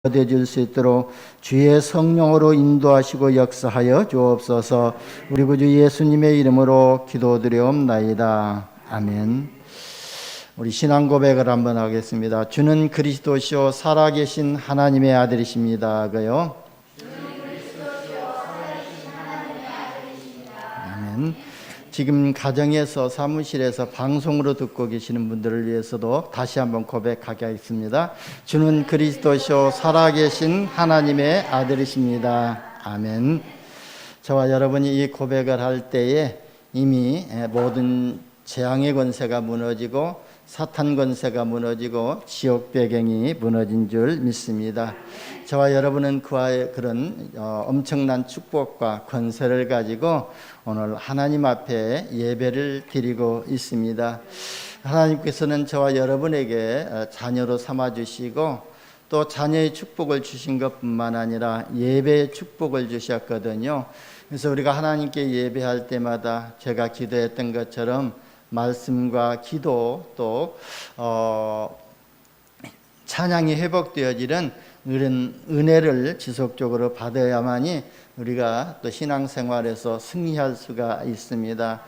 되어질 수 있도록 주의 성령으로 인도하시고 역사하여 주옵소서. 우리 구주 예수님의 이름으로 기도드리옵나이다. 아멘. 우리 신앙 고백을 한번 하겠습니다. 주는 그리스도시요 살아계신 하나님의 아들이십니다. 그요. 아멘. 지금 가정에서 사무실에서 방송으로 듣고 계시는 분들을 위해서도 다시 한번 고백하겠습니다. 주는 그리스도시요 살아계신 하나님의 아들이십니다. 아멘. 저와 여러분이 이 고백을 할 때에 이미 모든 재앙의 권세가 무너지고 사탄 권세가 무너지고 지옥 배경이 무너진 줄 믿습니다. 저와 여러분은 그와의 그런 엄청난 축복과 권세를 가지고 오늘 하나님 앞에 예배를 드리고 있습니다. 하나님께서는 저와 여러분에게 자녀로 삼아주시고 또 자녀의 축복을 주신 것뿐만 아니라 예배의 축복을 주셨거든요. 그래서 우리가 하나님께 예배할 때마다 제가 기도했던 것처럼 말씀과 기도 또 찬양이 회복되어지는 이런 은혜를 지속적으로 받아야만이 우리가 또 신앙생활에서 승리할 수가 있습니다.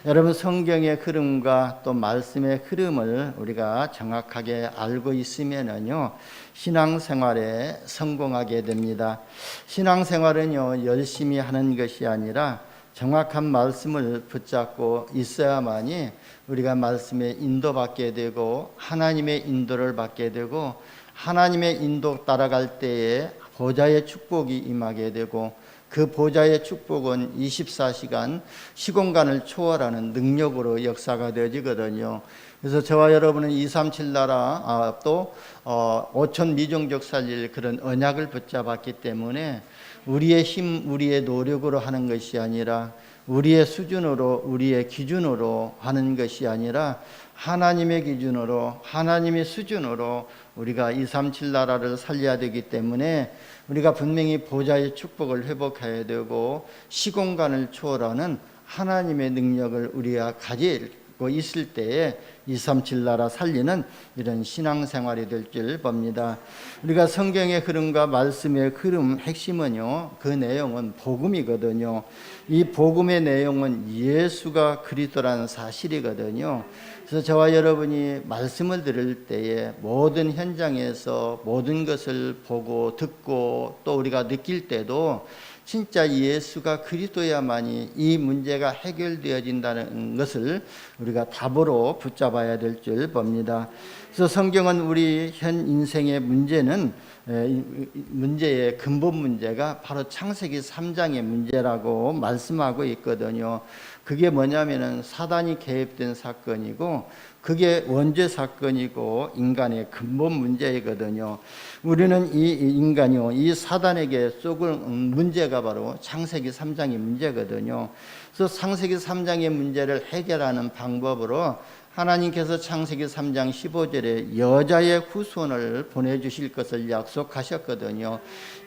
여러분, 성경의 흐름과 또 말씀의 흐름을 우리가 정확하게 알고 있으면은요 신앙생활에 성공하게 됩니다. 신앙생활은요 열심히 하는 것이 아니라 정확한 말씀을 붙잡고 있어야만이 우리가 말씀에 인도받게 되고 하나님의 인도를 받게 되고 하나님의 인도 따라갈 때에 보좌의 축복이 임하게 되고 그 보좌의 축복은 24시간 시공간을 초월하는 능력으로 역사가 되어지거든요. 그래서 저와 여러분은 237 나라 또 5천 미종족 살릴 그런 언약을 붙잡았기 때문에 우리의 힘, 우리의 노력으로 하는 것이 아니라 우리의 수준으로, 우리의 기준으로 하는 것이 아니라 하나님의 기준으로, 하나님의 수준으로 우리가 237 나라를 살려야 되기 때문에 우리가 분명히 보좌의 축복을 회복해야 되고 시공간을 초월하는 하나님의 능력을 우리가 가지고 있을 때에 237 나라 살리는 이런 신앙생활이 될 줄 봅니다. 우리가 성경의 흐름과 말씀의 흐름 핵심은요 그 내용은 복음이거든요. 이 복음의 내용은 예수가 그리스도라는 사실이거든요. 그래서 저와 여러분이 말씀을 들을 때에 모든 현장에서 모든 것을 보고 듣고 또 우리가 느낄 때도 진짜 예수가 그리스도야만이 이 문제가 해결되어진다는 것을 우리가 답으로 붙잡아야 될 줄 봅니다. 그래서 성경은 우리 현 인생의 문제의 근본 문제가 바로 창세기 3장의 문제라고 말씀하고 있거든요. 그게 뭐냐면은 사단이 개입된 사건이고 그게 원죄 사건이고 인간의 근본 문제이거든요. 우리는 이 인간이요 이 사단에게 속을 문제가 바로 창세기 3장의 문제거든요. 그래서 창세기 3장의 문제를 해결하는 방법으로 하나님께서 창세기 3장 15절에 여자의 후손을 보내주실 것을 약속하셨거든요.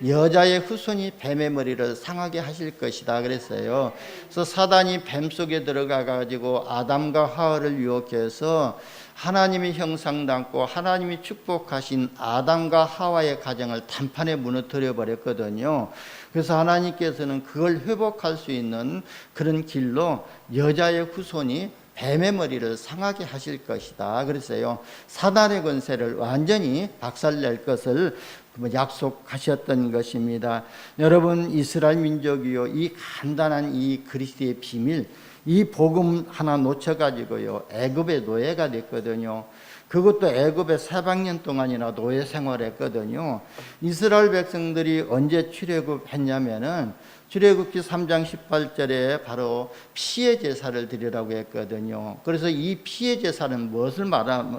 여자의 후손이 뱀의 머리를 상하게 하실 것이다 그랬어요. 그래서 사단이 뱀 속에 들어가 가지고 아담과 하와를 유혹해서 하나님의 형상 담고 하나님이 축복하신 아담과 하와의 가정을 단판에 무너뜨려 버렸거든요. 그래서 하나님께서는 그걸 회복할 수 있는 그런 길로 여자의 후손이 뱀의 머리를 상하게 하실 것이다 그랬어요. 사단의 권세를 완전히 박살낼 것을 약속하셨던 것입니다. 여러분, 이스라엘 민족이요 이 간단한 이 그리스도의 비밀, 이 복음 하나 놓쳐가지고요 애굽의 노예가 됐거든요. 그것도 애굽에 400년 동안이나 노예 생활했거든요. 이스라엘 백성들이 언제 출애굽했냐면은 출애굽기 3장 18절에 바로 피의 제사를 드리라고 했거든요. 그래서 이 피의 제사는 무엇을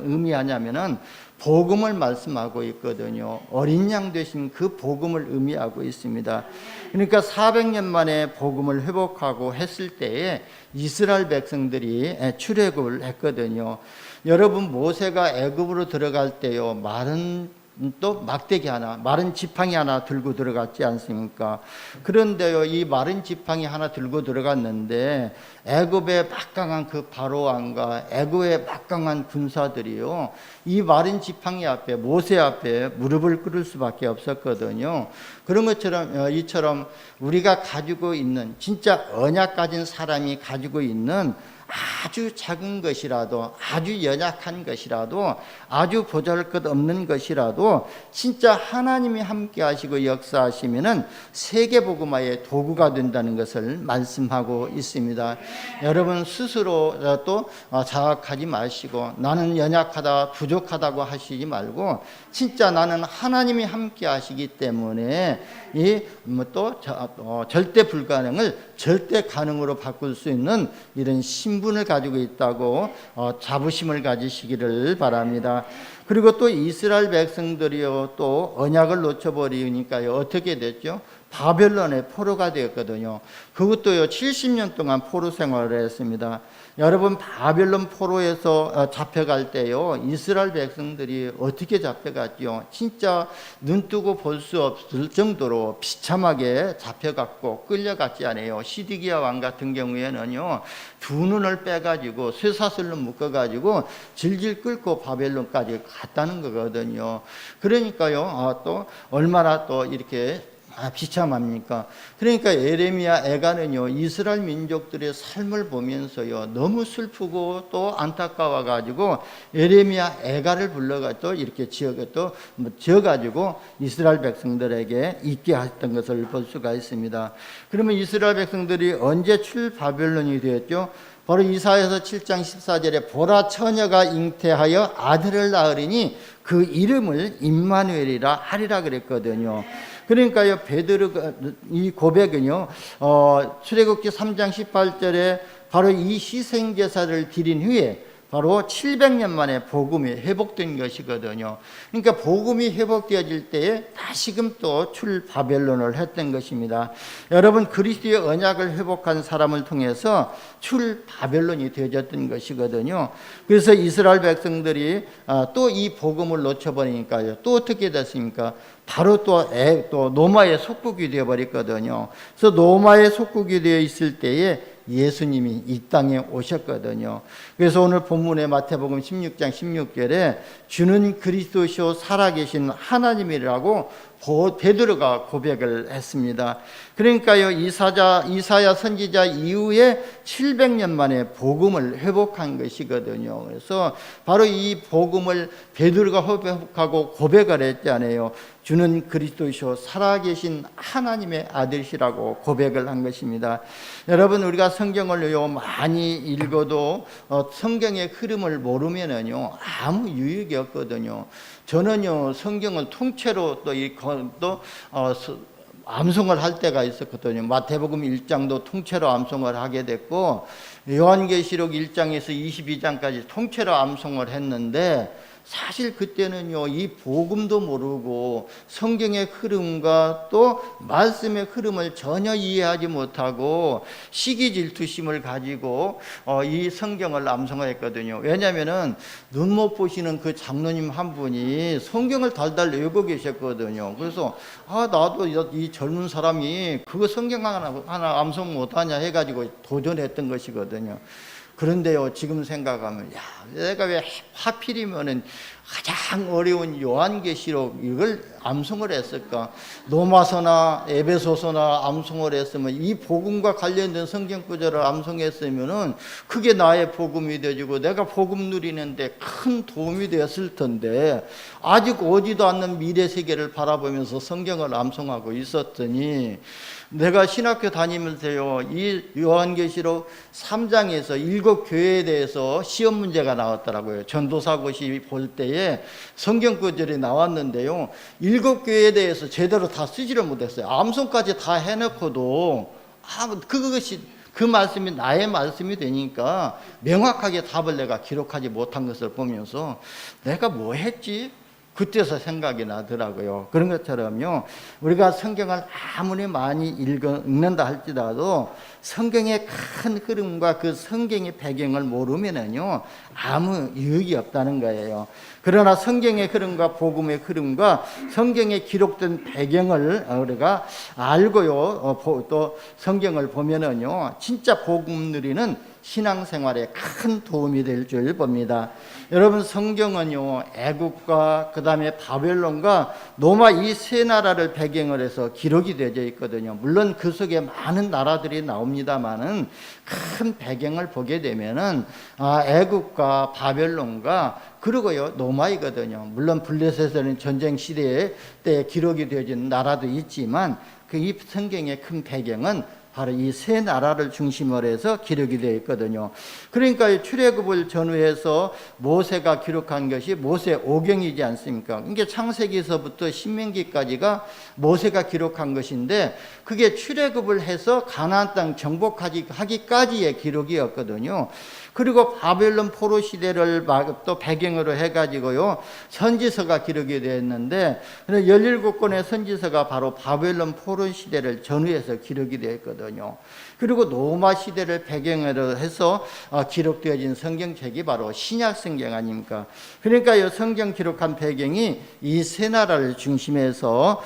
의미하냐면은 복음을 말씀하고 있거든요. 어린 양 되신 그 복음을 의미하고 있습니다. 그러니까 400년 만에 복음을 회복하고 했을 때에 이스라엘 백성들이 출애굽을 했거든요. 여러분, 모세가 애굽으로 들어갈 때요 마른 또 막대기 하나, 마른 지팡이 하나 들고 들어갔지 않습니까? 그런데요, 이 마른 지팡이 하나 들고 들어갔는데 애굽의 막강한 그 바로 왕과 애굽의 막강한 군사들이요, 이 마른 지팡이 앞에, 모세 앞에 무릎을 꿇을 수밖에 없었거든요. 그런 것처럼 이처럼 우리가 가지고 있는, 진짜 언약 가진 사람이 가지고 있는 아주 작은 것이라도, 아주 연약한 것이라도, 아주 보잘것없는 것이라도 진짜 하나님이 함께 하시고 역사하시면은 세계복음화의 도구가 된다는 것을 말씀하고 있습니다. 여러분 스스로 또 자각하지 마시고 나는 연약하다, 부족하다고 하시지 말고 진짜 나는 하나님이 함께 하시기 때문에 이 또 절대 불가능을 절대 가능으로 바꿀 수 있는 이런 신분을 가지고 있다고 자부심을 가지시기를 바랍니다. 그리고 또 이스라엘 백성들이요, 또 언약을 놓쳐버리니까요, 어떻게 됐죠? 바벨론의 포로가 되었거든요. 그것도요, 70년 동안 포로 생활을 했습니다. 여러분, 바벨론 포로에서 잡혀갈 때요, 이스라엘 백성들이 어떻게 잡혀갔죠? 진짜 눈뜨고 볼 수 없을 정도로 비참하게 잡혀갔고 끌려갔지 않아요. 시디기야 왕 같은 경우에는요, 두 눈을 빼가지고 쇠사슬로 묶어가지고 질질 끌고 바벨론까지 갔다는 거거든요. 그러니까요, 또 얼마나 또 이렇게 비참합니까? 그러니까 예레미야 애가는요, 이스라엘 민족들의 삶을 보면서요, 너무 슬프고 또 안타까워 가지고 예레미야 애가를 불러가지고 이렇게 지어가지고 이스라엘 백성들에게 있게 했던 것을 볼 수가 있습니다. 그러면 이스라엘 백성들이 언제 출바벨론이 되었죠? 바로 이사야서 7장 14절에 보라 처녀가 잉태하여 아들을 낳으리니 그 이름을 임마누엘이라 하리라 그랬거든요. 그러니까요, 베드로가 이 고백은요, 출애굽기 3장 18절에 바로 이 희생 제사를 드린 후에 바로 700년 만에 복음이 회복된 것이거든요. 그러니까 복음이 회복되어질 때에 다시금 또 출바벨론을 했던 것입니다. 여러분, 그리스도의 언약을 회복한 사람을 통해서 출바벨론이 되어졌던 것이거든요. 그래서 이스라엘 백성들이 또 이 복음을 놓쳐버리니까요, 또 어떻게 됐습니까? 바로 또 노마의 속국이 되어버렸거든요. 그래서 노마의 속국이 되어 있을 때에 예수님이 이 땅에 오셨거든요. 그래서 오늘 본문의 마태복음 16장 16절에 주는 그리스도시요 살아계신 하나님이라고 베드로가 고백을 했습니다. 그러니까요, 이사야 선지자 이후에 700년 만에 복음을 회복한 것이거든요. 그래서 바로 이 복음을 베드로가 회복하고 고백을 했잖아요. 주는 그리스도이시오 살아계신 하나님의 아들이시라고 고백을 한 것입니다. 여러분, 우리가 성경을요 많이 읽어도 성경의 흐름을 모르면은요 아무 유익이 없거든요. 저는요 성경을 통째로 또 암송을 할 때가 있었거든요. 마태복음 1장도 통째로 암송을 하게 됐고 요한계시록 1장에서 22장까지 통째로 암송을 했는데, 사실 그때는요 이 복음도 모르고 성경의 흐름과 또 말씀의 흐름을 전혀 이해하지 못하고 시기 질투심을 가지고 이 성경을 암송을 했거든요. 왜냐하면은 눈 못 보시는 그 장로님 한 분이 성경을 달달 외우고 계셨거든요. 그래서 나도 이 젊은 사람이 그거 성경 하나 암송 못하냐 해가지고 도전했던 것이거든요. 그런데요, 지금 생각하면, 내가 왜 하필이면은 가장 어려운 요한계시록 이걸 암송을 했을까? 로마서나 에베소서나 암송을 했으면, 이 복음과 관련된 성경 구절을 암송했으면은 그게 나의 복음이 되어지고 내가 복음 누리는데 큰 도움이 되었을 텐데, 아직 오지도 않는 미래 세계를 바라보면서 성경을 암송하고 있었더니, 내가 신학교 다니면서요 이 요한계시록 3장에서 7 교회에 대해서 시험 문제가 나왔더라고요. 전도사고시 볼 때에 성경 구절이 나왔는데요, 7 교회에 대해서 제대로 다 쓰지를 못했어요. 암송까지 다 해놓고도 그 말씀이 나의 말씀이 되니까 명확하게 답을 내가 기록하지 못한 것을 보면서 내가 뭐 했지? 그때서 생각이 나더라고요. 그런 것처럼요, 우리가 성경을 아무리 많이 읽는다 할지라도 성경의 큰 흐름과 그 성경의 배경을 모르면은요, 아무 유익이 없다는 거예요. 그러나 성경의 흐름과 복음의 흐름과 성경에 기록된 배경을 우리가 알고요, 또 성경을 보면은요, 진짜 복음 누리는 신앙생활에 큰 도움이 될 줄 봅니다. 여러분, 성경은요, 애국과 그 다음에 바벨론과 로마 이 세 나라를 배경으로 해서 기록이 되어 있거든요. 물론 그 속에 많은 나라들이 나옵니다만은 큰 배경을 보게 되면은 애국과 바벨론과 그리고요 로마이거든요. 물론 블레셋은 전쟁 시대에 때 기록이 되어진 나라도 있지만 그 이 성경의 큰 배경은 바로 이 세 나라를 중심으로 해서 기록이 되어 있거든요. 그러니까 출애굽을 전후해서 모세가 기록한 것이 모세 오경이지 않습니까? 이게 창세기에서부터 신명기까지가 모세가 기록한 것인데 그게 출애굽을 해서 가나안 땅 정복하기까지의 기록이었거든요. 그리고 바벨론 포로 시대를 또 배경으로 해가지고요 선지서가 기록이 되었는데 17권의 선지서가 바로 바벨론 포로 시대를 전후해서 기록이 되었거든요. 그리고 로마 시대를 배경으로 해서 기록되어진 성경책이 바로 신약 성경 아닙니까? 그러니까 이 성경 기록한 배경이 이 세 나라를 중심해서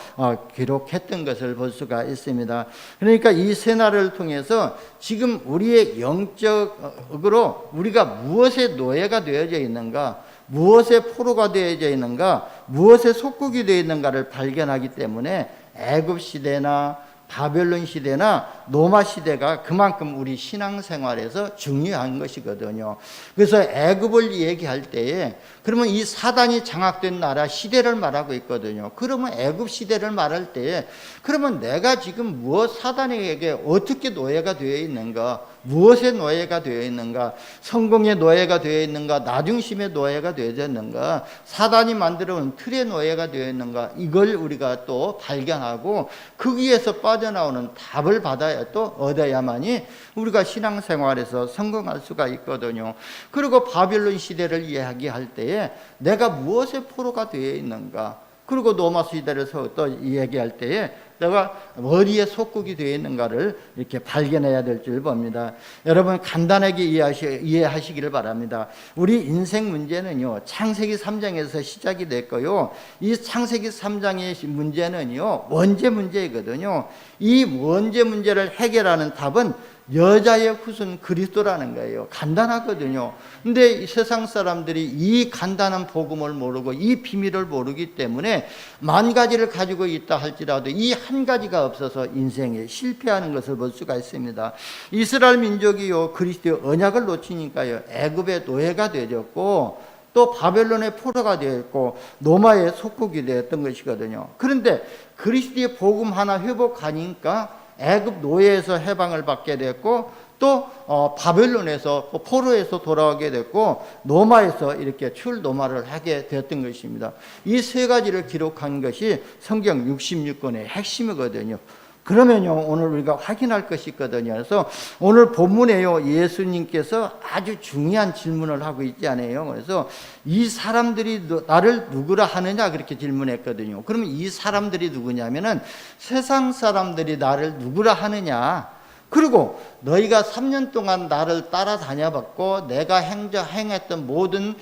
기록했던 것을 볼 수가 있습니다. 그러니까 이 세 나라를 통해서 지금 우리의 영적으로 우리가 무엇의 노예가 되어져 있는가, 무엇의 포로가 되어져 있는가, 무엇의 속국이 되어 있는가를 발견하기 때문에 애굽 시대나 바벨론 시대나 로마 시대가 그만큼 우리 신앙생활에서 중요한 것이거든요. 그래서 애굽을 얘기할 때에 그러면 이 사단이 장악된 나라 시대를 말하고 있거든요. 그러면 애굽 시대를 말할 때에 그러면 내가 지금 무엇 사단에게 어떻게 노예가 되어 있는가, 무엇의 노예가 되어 있는가, 성공의 노예가 되어 있는가, 나중심의 노예가 되어 있는가, 사단이 만들어온 틀의 노예가 되어 있는가, 이걸 우리가 또 발견하고 거기에서 빠져나오는 답을 받아야 또 얻어야만이 우리가 신앙생활에서 성공할 수가 있거든요. 그리고 바벨론 시대를 이야기할 때에 내가 무엇의 포로가 되어 있는가, 그리고 로마 시대를 또 이야기할 때에 내가 어디에 속국이 되어 있는가를 이렇게 발견해야 될 줄 봅니다. 여러분 간단하게 이해하시기를 바랍니다. 우리 인생 문제는요 창세기 3장에서 시작이 됐고요, 이 창세기 3장의 문제는요 원죄 문제이거든요. 이 원죄 문제를 해결하는 답은 여자의 후손 그리스도라는 거예요. 간단하거든요. 근데 이 세상 사람들이 이 간단한 복음을 모르고 이 비밀을 모르기 때문에 만 가지를 가지고 있다 할지라도 이 한 가지가 없어서 인생에 실패하는 것을 볼 수가 있습니다. 이스라엘 민족이요 그리스도의 언약을 놓치니까요 애굽의 노예가 되었고 또 바벨론의 포로가 되었고 로마의 속국이 되었던 것이거든요. 그런데 그리스도의 복음 하나 회복하니까 애굽 노예에서 해방을 받게 됐고 또 바벨론에서 포로에서 돌아오게 됐고 로마에서 이렇게 출로마를 하게 되었던 것입니다. 이 세 가지를 기록한 것이 성경 66권의 핵심이거든요. 그러면요 오늘 우리가 확인할 것이 있거든요. 그래서 오늘 본문에요 예수님께서 아주 중요한 질문을 하고 있지 않아요. 그래서 이 사람들이 나를 누구라 하느냐 그렇게 질문했거든요. 그러면 이 사람들이 누구냐면은 세상 사람들이 나를 누구라 하느냐, 그리고 너희가 3년 동안 나를 따라다녀봤고 내가 행했던 모든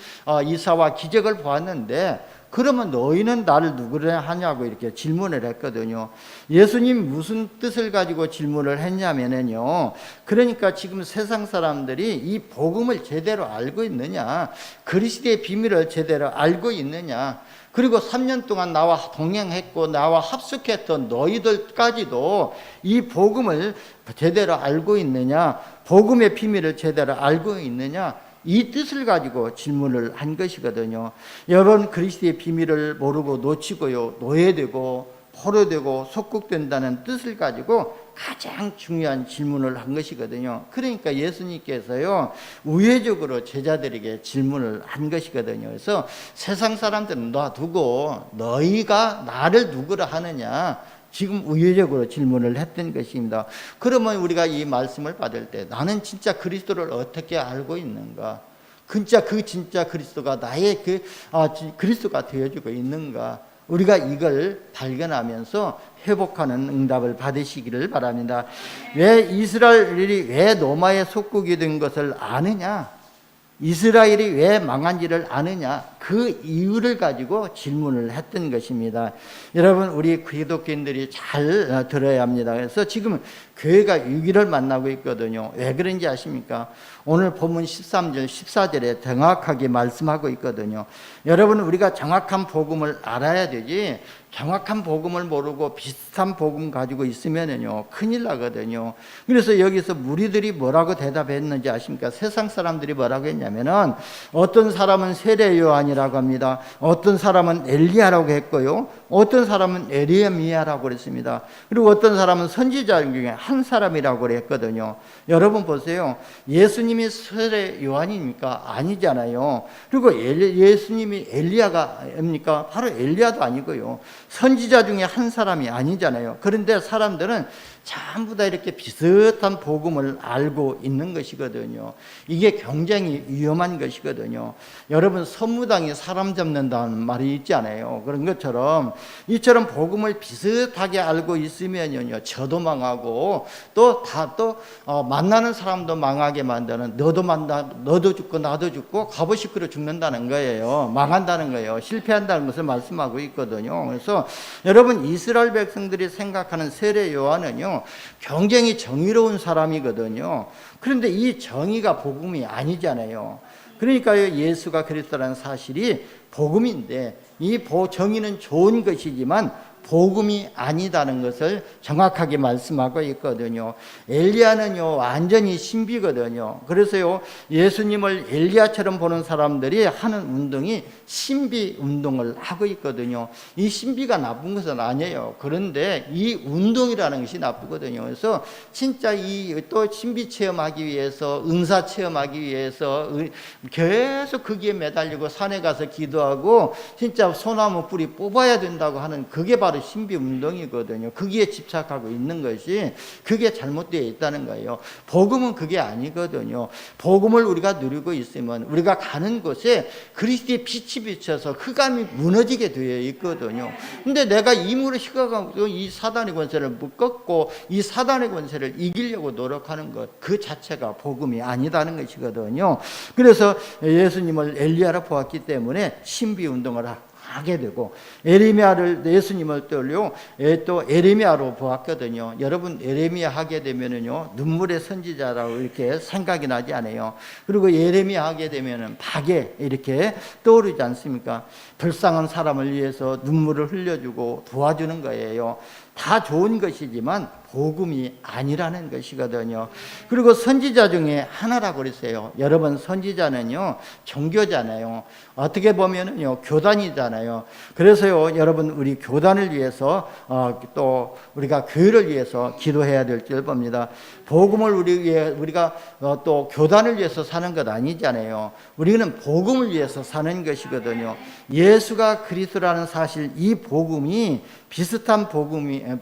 이사와 기적을 보았는데 그러면 너희는 나를 누구라 하냐고 이렇게 질문을 했거든요. 예수님 무슨 뜻을 가지고 질문을 했냐면요, 그러니까 지금 세상 사람들이 이 복음을 제대로 알고 있느냐, 그리스도의 비밀을 제대로 알고 있느냐, 그리고 3년 동안 나와 동행했고 나와 합숙했던 너희들까지도 이 복음을 제대로 알고 있느냐, 복음의 비밀을 제대로 알고 있느냐, 이 뜻을 가지고 질문을 한 것이거든요. 여러분 그리스도의 비밀을 모르고 놓치고요 노예되고 포로되고 속국된다는 뜻을 가지고 가장 중요한 질문을 한 것이거든요. 그러니까 예수님께서요 우회적으로 제자들에게 질문을 한 것이거든요. 그래서 세상 사람들은 놔두고 너희가 나를 누구라 하느냐 지금 우회적으로 질문을 했던 것입니다. 그러면 우리가 이 말씀을 받을 때 나는 진짜 그리스도를 어떻게 알고 있는가, 진짜 그리스도가 나의 그리스도가 되어주고 있는가? 우리가 이걸 발견하면서 회복하는 응답을 받으시기를 바랍니다. 왜 이스라엘이 왜 로마의 속국이 된 것을 아느냐? 이스라엘이 왜 망한지를 아느냐? 그 이유를 가지고 질문을 했던 것입니다. 여러분, 우리 기독교인들이 잘 들어야 합니다. 그래서 지금 교회가 위기를 만나고 있거든요. 왜 그런지 아십니까? 오늘 본문 13절, 14절에 정확하게 말씀하고 있거든요. 여러분, 우리가 정확한 복음을 알아야 되지, 정확한 복음을 모르고 비슷한 복음 가지고 있으면요 큰일 나거든요. 그래서 여기서 무리들이 뭐라고 대답했는지 아십니까? 세상 사람들이 뭐라고 했냐면은, 어떤 사람은 세례 요한이라고 합니다. 어떤 사람은 엘리야라고 했고요, 어떤 사람은 에레미야라고 그랬습니다. 그리고 어떤 사람은 선지자 중에 한 사람이라고 그랬거든요. 여러분 보세요. 예수님이 세례 요한입니까? 아니잖아요. 그리고 예수님이 엘리야가입니까? 바로 엘리야도 아니고요. 선지자 중에 한 사람이 아니잖아요. 그런데 사람들은 전부 다 이렇게 비슷한 복음을 알고 있는 것이거든요. 이게 굉장히 위험한 것이거든요. 여러분, 선무당이 사람 잡는다는 말이 있지 않아요? 그런 것처럼 이처럼 복음을 비슷하게 알고 있으면요 저도 망하고 또 만나는 사람도 망하게 만드는, 너도 죽고 나도 죽고 갑오시크로 죽는다는 거예요. 망한다는 거예요. 실패한다는 것을 말씀하고 있거든요. 그래서 여러분, 이스라엘 백성들이 생각하는 세례 요한은요 굉장히 정의로운 사람이거든요. 그런데 이 정의가 복음이 아니잖아요. 그러니까요, 예수가 그리스도라는 사실이 복음인데, 이 정의는 좋은 것이지만 복음이 아니다는 것을 정확하게 말씀하고 있거든요. 엘리야는요 완전히 신비거든요. 그래서요 예수님을 엘리야처럼 보는 사람들이 하는 운동이 신비 운동을 하고 있거든요. 이 신비가 나쁜 것은 아니에요. 그런데 이 운동이라는 것이 나쁘거든요. 그래서 진짜 또 신비 체험하기 위해서, 은사 체험하기 위해서 계속 거기에 매달리고 산에 가서 기도하고 진짜 소나무 뿌리 뽑아야 된다고 하는, 그게 바로 신비 운동이거든요. 거기에 집착하고 있는 것이, 그게 잘못되어 있다는 거예요. 복음은 그게 아니거든요. 복음을 우리가 누리고 있으면 우리가 가는 곳에 그리스도의 빛이 비쳐서 흑암이 무너지게 되어 있거든요. 근데 내가 임으로 희가가고 이 사단의 권세를 묶었고 이 사단의 권세를 이기려고 노력하는 것, 그 자체가 복음이 아니다는 것이거든요. 그래서 예수님을 엘리야로 보았기 때문에 신비 운동을 하게 되고, 예수님을 또 에레미야로 보았거든요. 여러분, 에레미야 하게 되면은요 눈물의 선지자라고 이렇게 생각이 나지 않아요. 그리고 예레미야 하게 되면은 박에 이렇게 떠오르지 않습니까? 불쌍한 사람을 위해서 눈물을 흘려주고 도와주는 거예요. 다 좋은 것이지만 복음이 아니라는 것이거든요. 그리고 선지자 중에 하나라고 그랬어요. 여러분, 선지자는요 종교잖아요. 어떻게 보면은요 교단이잖아요. 그래서요 여러분, 우리 교단을 위해서 또 우리가 교회를 위해서 기도해야 될 줄 봅니다. 복음을 우리가 또 교단을 위해서 사는 것 아니잖아요. 우리는 복음을 위해서 사는 것이거든요. 예수가 그리스도라는 사실, 이 복음이 비슷한 복음을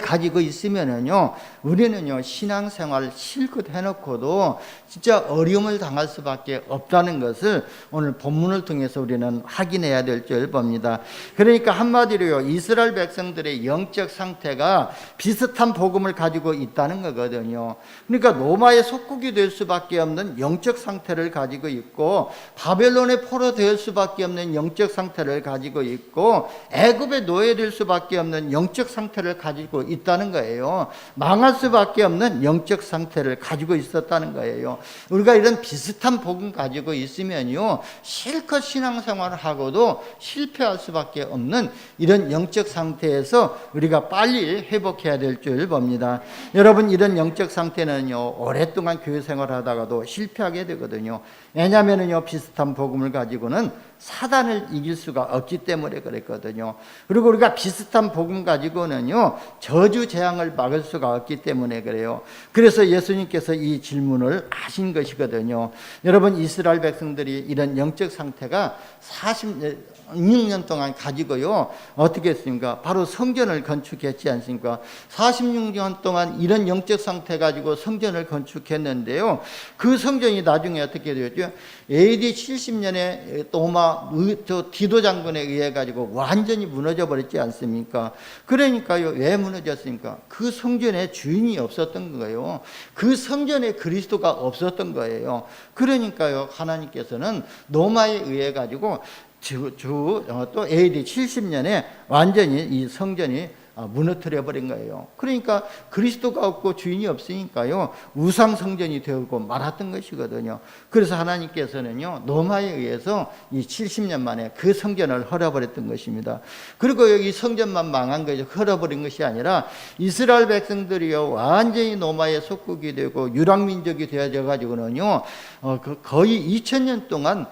가지고 있으면은요 우리는요 신앙생활을 실컷 해놓고도 진짜 어려움을 당할 수밖에 없다는 것을 오늘 본문을 통해서 우리는 확인해야 될 줄 봅니다. 그러니까 한마디로요 이스라엘 백성들의 영적 상태가 비슷한 복음을 가지고 있다는 거거든요. 그러니까 로마의 속국이 될 수밖에 없는 영적 상태를 가지고 있고, 바벨론의 포로 될 수밖에 없는 영적 상태를 가지고 있고, 애굽의 노예될 수밖에 없는 영적 상태를 가지고 있다는 거예요. 망할 수밖에 없는 영적 상태를 가지고 있었다는 거예요. 우리가 이런 비슷한 복음 가지고 있으면요 실컷 신앙생활을 하고도 실패할 수밖에 없는 이런 영적 상태에서 우리가 빨리 회복해야 될 줄 봅니다. 여러분, 이런 영적 상태는요 오랫동안 교회 생활하다가도 실패하게 되거든요. 왜냐하면요 비슷한 복음을 가지고는 사단을 이길 수가 없기 때문에 그랬거든요. 그리고 우리가 비슷한 복음 가지고는요 저주 재앙을 막을 수가 없기 때문에 그래요. 그래서 예수님께서 이 질문을 하신 것이거든요. 여러분, 이스라엘 백성들이 이런 영적 상태가 46년 동안 가지고요, 어떻게 했습니까? 바로 성전을 건축했지 않습니까? 46년 동안 이런 영적 상태 가지고 성전을 건축했는데요, 그 성전이 나중에 어떻게 되었죠? AD 70년에 로마 디도 장군에 의해 가지고 완전히 무너져 버렸지 않습니까? 그러니까요, 왜 무너졌습니까? 그 성전에 주인이 없었던 거예요. 그 성전에 그리스도가 없었던 거예요. 그러니까요, 하나님께서는 로마에 의해 가지고 또 AD 70년에 완전히 이 성전이 무너뜨려 버린 거예요. 그러니까 그리스도가 없고 주인이 없으니까요, 우상 성전이 되고 말았던 것이거든요. 그래서 하나님께서는요, 로마에 의해서 이 70년 만에 그 성전을 헐어버렸던 것입니다. 그리고 여기 성전만 망한 것이 헐어버린 것이 아니라 이스라엘 백성들이요, 완전히 로마의 속국이 되고 유랑민족이 되어져 가지고는요, 거의 2000년 동안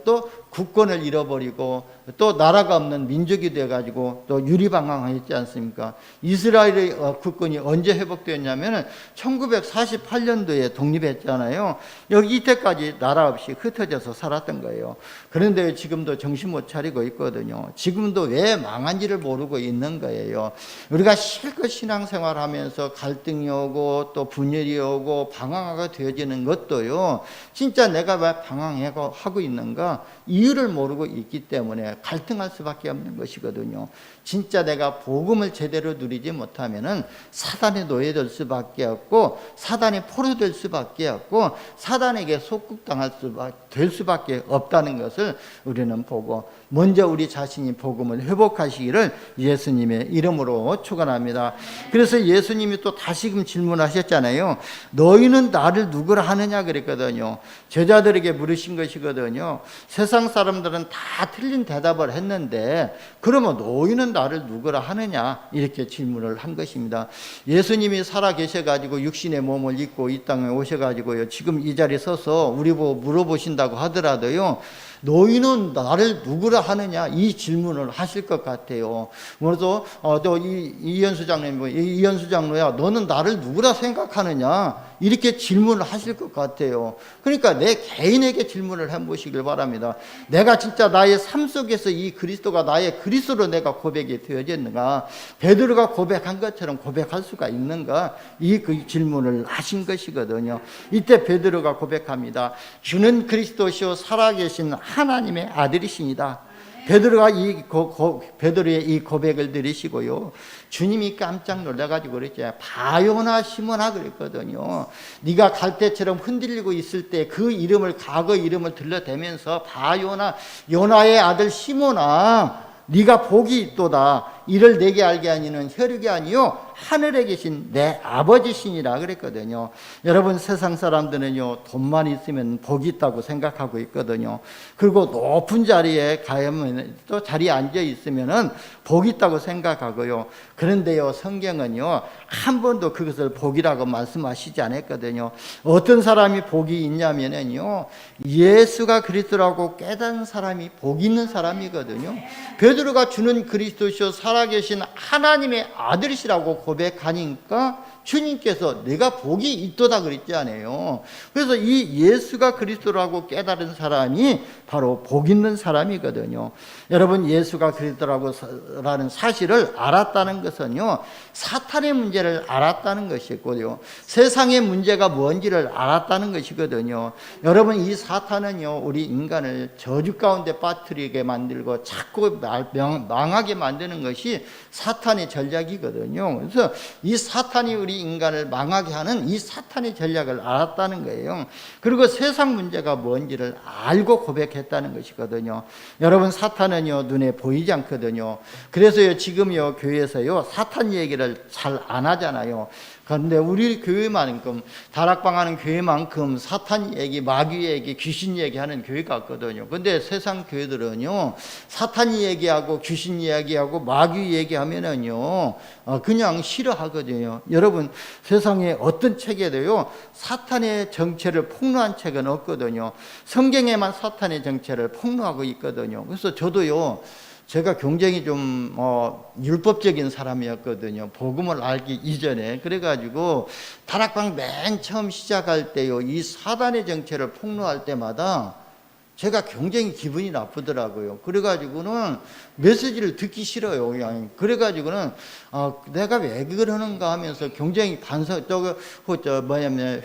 또 국권을 잃어버리고 또 나라가 없는 민족이 돼가지고 또 유리방황했지 않습니까? 이스라엘의 국권이 언제 회복되었냐면 1948년도에 독립했잖아요. 여기 이때까지 나라 없이 흩어져서 살았던 거예요. 그런데 지금도 정신 못 차리고 있거든요. 지금도 왜 망한지를 모르고 있는 거예요. 우리가 실컷 신앙생활하면서 갈등이 오고 또 분열이 오고 방황하게 되어지는 것도요, 진짜 내가 왜 방황하고 있는가 이유를 모르고 있기 때문에 갈등할 수밖에 없는 것이거든요. 진짜 내가 복음을 제대로 누리지 못하면은 사단에 노예될 수밖에 없고, 사단의 포로될 수밖에 없고, 사단에게 속국당할 될 수밖에 없다는 것을 우리는 보고, 먼저 우리 자신이 복음을 회복하시기를 예수님의 이름으로 축원합니다. 그래서 예수님이 또 다시금 질문하셨잖아요. 너희는 나를 누구라 하느냐 그랬거든요. 제자들에게 물으신 것이거든요. 세상 사람들은 다 틀린 대답을 했는데, 그러면 너희는 나를 누구라 하느냐, 이렇게 질문을 한 것입니다. 예수님이 살아 계셔가지고 육신의 몸을 입고 이 땅에 오셔가지고요, 지금 이 자리에 서서 우리 보고 물어보신다고 하더라도요, 너희는 나를 누구라 하느냐, 이 질문을 하실 것 같아요. 그래서 또 이현수 장로님, 이현수 장로야, 너는 나를 누구라 생각하느냐, 이렇게 질문을 하실 것 같아요. 그러니까 내 개인에게 질문을 해보시길 바랍니다. 내가 진짜 나의 삶 속에서 이 그리스도가 나의 그리스도로 내가 고백이 되어졌는가, 베드로가 고백한 것처럼 고백할 수가 있는가, 그 질문을 하신 것이거든요. 이때 베드로가 고백합니다. 주는 그리스도시요 살아계신 하나님의 아들이십니다. 베드로가 베드로의 이 고백을 들으시고요, 주님이 깜짝 놀라가지고 그랬죠. 바요나 시몬아 그랬거든요. 네가 갈대처럼 흔들리고 있을 때 그 이름을, 과거 이름을 들려대면서 바요나, 요나의 아들 시몬아, 네가 복이 있도다. 이를 내게 알게 하니는 혈육이 아니요 하늘에 계신 내 아버지시니라 그랬거든요. 여러분, 세상 사람들은요, 돈만 있으면 복이 있다고 생각하고 있거든요. 그리고 높은 자리에 가면, 또 자리에 앉아 있으면은 복이 있다고 생각하고요. 그런데요, 성경은요, 한 번도 그것을 복이라고 말씀하시지 않았거든요. 어떤 사람이 복이 있냐면은요, 예수가 그리스도라고 깨닫는 사람이 복 있는 사람이거든요. 베드로가 주는 그리스도시요 살아계신 하나님의 아들이시라고 고백하니까 주님께서 내가 복이 있도다 그랬지 않아요. 그래서 이 예수가 그리스도라고 깨달은 사람이 바로 복 있는 사람이거든요. 여러분, 예수가 그리스도라는 사실을 알았다는 것은요, 사탄의 문제를 알았다는 것이고요, 세상의 문제가 뭔지를 알았다는 것이거든요. 여러분, 이 사탄은요, 우리 인간을 저주 가운데 빠뜨리게 만들고 자꾸 망하게 만드는 것이 사탄의 전략이거든요. 그래서 이 사탄이 우리 인간을 망하게 하는 이 사탄의 전략을 알았다는 거예요. 그리고 세상 문제가 뭔지를 알고 고백했다는 것이거든요. 여러분, 사탄은요, 눈에 보이지 않거든요. 그래서요, 지금요, 교회에서요, 사탄 얘기를 잘 안 하잖아요. 그런데 우리 교회만큼, 다락방하는 교회만큼 사탄 얘기, 마귀 얘기, 귀신 얘기하는 교회가 없거든요. 근데 세상 교회들은요, 사탄 얘기하고 귀신 얘기하고 마귀 얘기하면은요, 그냥 싫어하거든요. 여러분, 세상에 어떤 책에도요, 사탄의 정체를 폭로한 책은 없거든요. 성경에만 사탄의 정체를 폭로하고 있거든요. 그래서 저도요, 제가 굉장히 좀 율법적인 사람이었거든요. 복음을 알기 이전에. 그래가지고 다락방 맨 처음 시작할 때요, 이 사단의 정체를 폭로할 때마다 제가 굉장히 기분이 나쁘더라고요. 그래가지고는 메시지를 듣기 싫어요. 그냥. 그래가지고는 내가 왜 그러는가 하면서 굉장히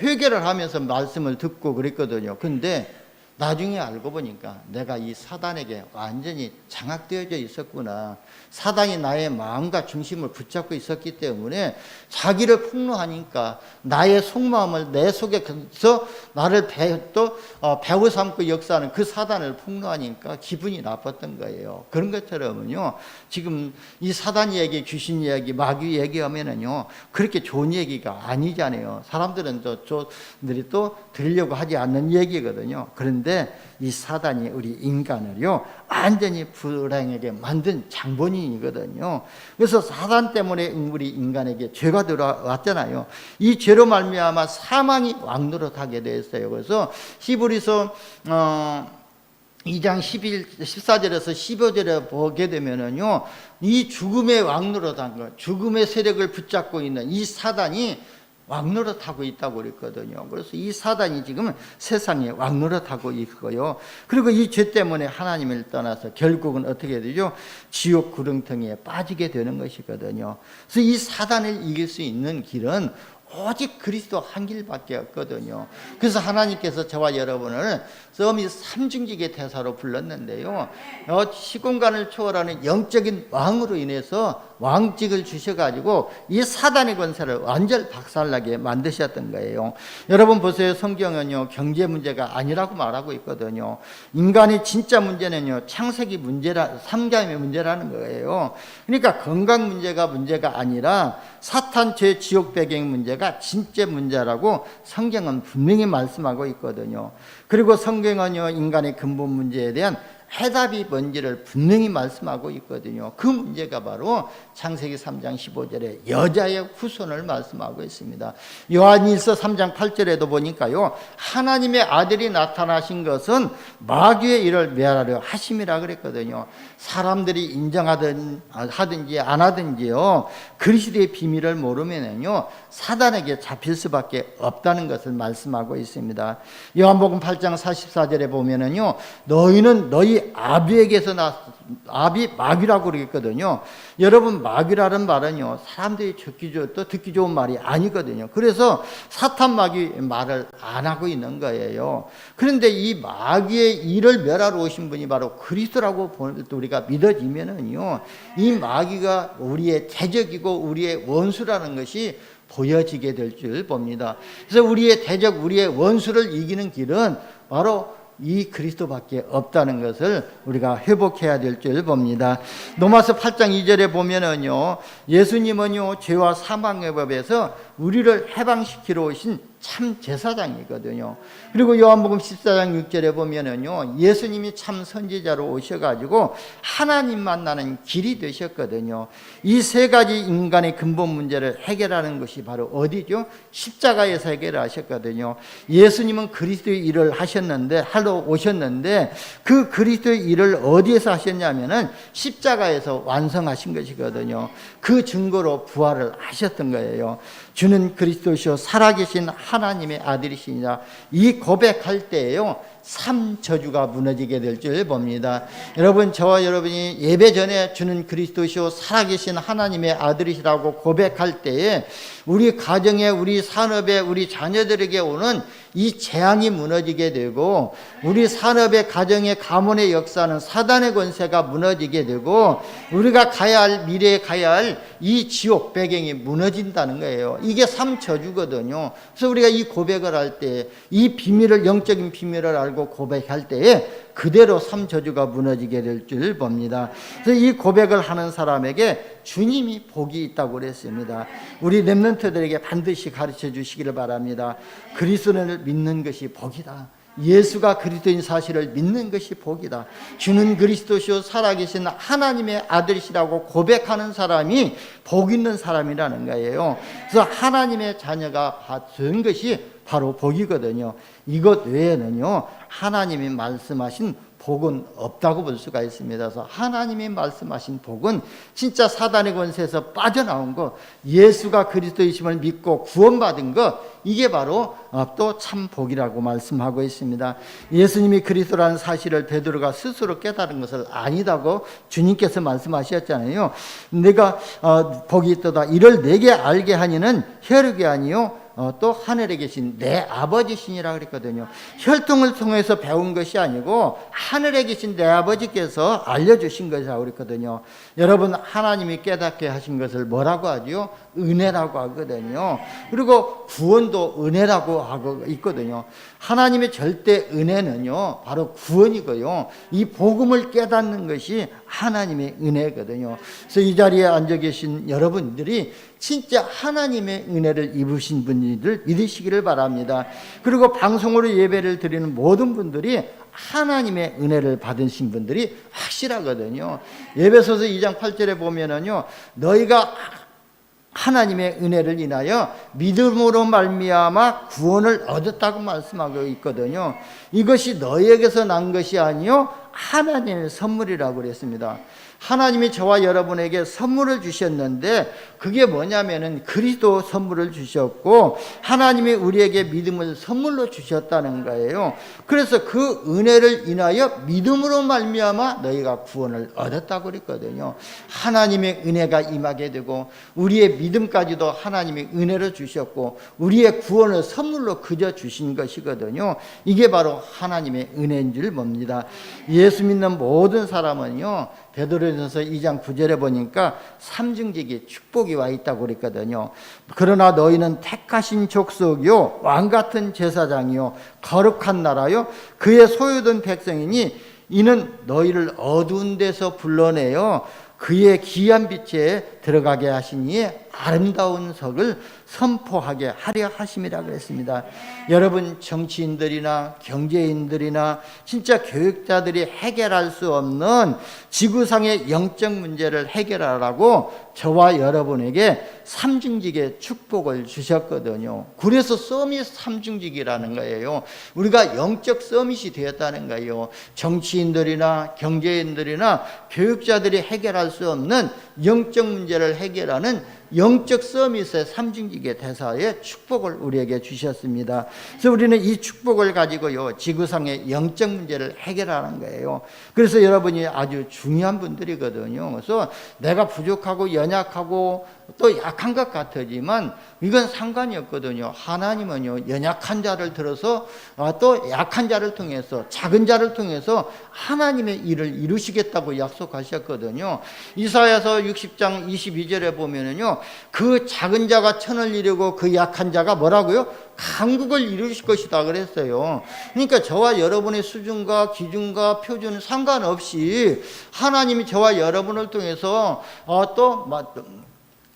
회개를 하면서 말씀을 듣고 그랬거든요. 근데 나중에 알고 보니까 내가 이 사단에게 완전히 장악되어져 있었구나. 사단이 나의 마음과 중심을 붙잡고 있었기 때문에 자기를 폭로하니까 나의 속마음을 내 속에서 나를 배후 삼고 역사하는 그 사단을 폭로하니까 기분이 나빴던 거예요. 그런 것처럼은요, 지금 이 사단 얘기, 귀신 얘기, 마귀 얘기하면은요, 그렇게 좋은 얘기가 아니잖아요. 사람들은 저들이 또 들으려고 하지 않는 얘기거든요. 그런데 이 사단이 우리 인간을요 완전히 불행하게 만든 장본인이거든요. 그래서 사단 때문에 우리 인간에게 죄가 들어왔잖아요. 이 죄로 말미암아 사망이 왕노릇하게 되었어요. 그래서 히브리서 2장 14절에서 15절에 보게 되면은요, 이 죽음의 왕노릇한 것, 죽음의 세력을 붙잡고 있는 이 사단이 왕노릇하고 있다고 그랬거든요. 그래서 이 사단이 지금 세상에 왕노릇하고 있고요. 그리고 이 죄 때문에 하나님을 떠나서 결국은 어떻게 되죠? 지옥 구렁텅이에 빠지게 되는 것이거든요. 그래서 이 사단을 이길 수 있는 길은 오직 그리스도 한 길밖에 없거든요. 그래서 하나님께서 저와 여러분을 썸이 삼중직의 대사로 불렀는데요, 시공간을 초월하는 영적인 왕으로 인해서 왕직을 주셔가지고 이 사단의 권세를 완전 박살나게 만드셨던 거예요. 여러분 보세요. 성경은요 경제 문제가 아니라고 말하고 있거든요. 인간의 진짜 문제는요 창세기 문제라, 삼가의 문제라는 거예요. 그러니까 건강 문제가 아니라 사탄 죄 지옥 배경 문제가 진짜 문제라고 성경은 분명히 말씀하고 있거든요. 그리고 성경은요 인간의 근본 문제에 대한 해답이 뭔지를 분명히 말씀하고 있거든요. 그 문제가 바로 창세기 3장 15절에 여자의 후손을 말씀하고 있습니다. 요한일서 3장 8절에도 보니까요, 하나님의 아들이 나타나신 것은 마귀의 일을 멸하려 하심이라 그랬거든요. 사람들이 인정하든지 안 하든지요, 그리스도의 비밀을 모르면은요 사단에게 잡힐 수밖에 없다는 것을 말씀하고 있습니다. 요한복음 8장 44절에 보면은요, 너희는 너희 아비에게서 났어. 아비 마귀라고 그러겠거든요. 여러분, 마귀라는 말은요 사람들이 듣기 좋은 말이 아니거든요. 그래서 사탄 마귀 말을 안 하고 있는 거예요. 그런데 이 마귀의 일을 멸하러 오신 분이 바로 그리스도라고 우리가 믿어지면은요, 이 마귀가 우리의 대적이고 우리의 원수라는 것이 보여지게 될 줄 봅니다. 그래서 우리의 대적, 우리의 원수를 이기는 길은 바로 이 그리스도밖에 없다는 것을 우리가 회복해야 될 줄 봅니다. 로마서 8장 2절에 보면은요, 예수님은요 죄와 사망의 법에서 우리를 해방시키러 오신 참 제사장이거든요. 그리고 요한복음 14장 6절에 보면은요, 예수님이 참 선지자로 오셔가지고 하나님 만나는 길이 되셨거든요. 이 세 가지 인간의 근본 문제를 해결하는 것이 바로 어디죠? 십자가에서 해결하셨거든요. 예수님은 그리스도의 일을 하러 오셨는데 그 그리스도의 일을 어디에서 하셨냐면은 십자가에서 완성하신 것이거든요. 그 증거로 부활을 하셨던 거예요. 주는 그리스도시요 살아계신 하나님의 아들이시니라, 이 고백할 때에요 3저주가 무너지게 될 줄 봅니다. 여러분, 저와 여러분이 예배 전에 주는 그리스도시요 살아계신 하나님의 아들이시라고 고백할 때에 우리 가정에, 우리 산업에, 우리 자녀들에게 오는 이 재앙이 무너지게 되고, 우리 산업의, 가정의, 가문의 역사는 사단의 권세가 무너지게 되고, 우리가 가야 할, 미래에 가야 할 이 지옥 배경이 무너진다는 거예요. 이게 3저주거든요. 그래서 우리가 이 고백을 할 때, 이 비밀을, 영적인 비밀을 알고 고백할 때에 그대로 3저주가 무너지게 될 줄 봅니다. 그래서 이 고백을 하는 사람에게 주님이 복이 있다고 그랬습니다. 우리 렘넌트들에게 반드시 가르쳐 주시기를 바랍니다. 그리스도를 믿는 것이 복이다. 예수가 그리스도인 사실을 믿는 것이 복이다. 주는 그리스도시요 살아계신 하나님의 아들이시라고 고백하는 사람이 복 있는 사람이라는 거예요. 그래서 하나님의 자녀가 받은 것이 바로 복이거든요. 이것 외에는요 하나님이 말씀하신 복은 없다고 볼 수가 있습니다. 그래서 하나님이 말씀하신 복은 진짜 사단의 권세에서 빠져나온 것, 예수가 그리스도이심을 믿고 구원받은 것, 이게 바로 또 참 복이라고 말씀하고 있습니다. 예수님이 그리스도라는 사실을 베드로가 스스로 깨달은 것을 아니다고 주님께서 말씀하셨잖아요. 내가 복이 있도다 이를 내게 알게 하니는 혈육이 아니요 또 하늘에 계신 내 아버지시니라 그랬거든요. 혈통을 통해서 배운 것이 아니고 하늘에 계신 내 아버지께서 알려주신 것이라고 그랬거든요. 여러분, 하나님이 깨닫게 하신 것을 뭐라고 하죠? 은혜라고 하거든요. 그리고 구원도 은혜라고 하고 있거든요. 하나님의 절대 은혜는요 바로 구원이고요, 이 복음을 깨닫는 것이 하나님의 은혜거든요. 그래서 이 자리에 앉아 계신 여러분들이 진짜 하나님의 은혜를 입으신 분들 믿으시기를 바랍니다. 그리고 방송으로 예배를 드리는 모든 분들이 하나님의 은혜를 받으신 분들이 확실하거든요. 에베소서 2장 8절에 보면은요, 너희가 하나님의 은혜를 인하여 믿음으로 말미암아 구원을 얻었다고 말씀하고 있거든요. 이것이 너희에게서 난 것이 아니요 하나님의 선물이라고 그랬습니다. 하나님이 저와 여러분에게 선물을 주셨는데 그게 뭐냐면은 그리스도 선물을 주셨고 하나님이 우리에게 믿음을 선물로 주셨다는 거예요. 그래서 그 은혜를 인하여 믿음으로 말미암아 너희가 구원을 얻었다고 그랬거든요. 하나님의 은혜가 임하게 되고 우리의 믿음까지도 하나님이 은혜로 주셨고 우리의 구원을 선물로 그저 주신 것이거든요. 이게 바로 하나님의 은혜인 줄 봅니다. 예수 믿는 모든 사람은요, 베드로전서 2장 9절에 보니까 삼중직이 축복이 와 있다고 그랬거든요. 그러나 너희는 택하신 족속이요 왕같은 제사장이요 거룩한 나라요 그의 소유된 백성이니 이는 너희를 어두운 데서 불러내어 그의 귀한 빛에 들어가게 하시니 아름다운 석을 선포하게 하려 하심이라 그랬습니다. 여러분, 정치인들이나 경제인들이나 진짜 교육자들이 해결할 수 없는 지구상의 영적 문제를 해결하라고 저와 여러분에게 삼중직의 축복을 주셨거든요. 그래서 서밋 삼중직이라는 거예요. 우리가 영적 서밋이 되었다는 거예요. 정치인들이나 경제인들이나 교육자들이 해결할 수 없는 영적 문제를 해결하는 영적 서밋의 삼중직의 대사의 축복을 우리에게 주셨습니다. 그래서 우리는 이 축복을 가지고요 지구상의 영적 문제를 해결하는 거예요. 그래서 여러분이 아주 중요한 분들이거든요. 그래서 내가 부족하고 연약하고 또 약한 것 같지만 이건 상관이 없거든요. 하나님은요 연약한 자를 들어서 또 약한 자를 통해서 작은 자를 통해서 하나님의 일을 이루시겠다고 약속하셨거든요. 이사야서 60장 22절에 보면은요, 그 작은 자가 천을 이루고 그 약한 자가 뭐라고요? 강국을 이루실 것이다 그랬어요. 그러니까 저와 여러분의 수준과 기준과 표준은 상관없이 하나님이 저와 여러분을 통해서 또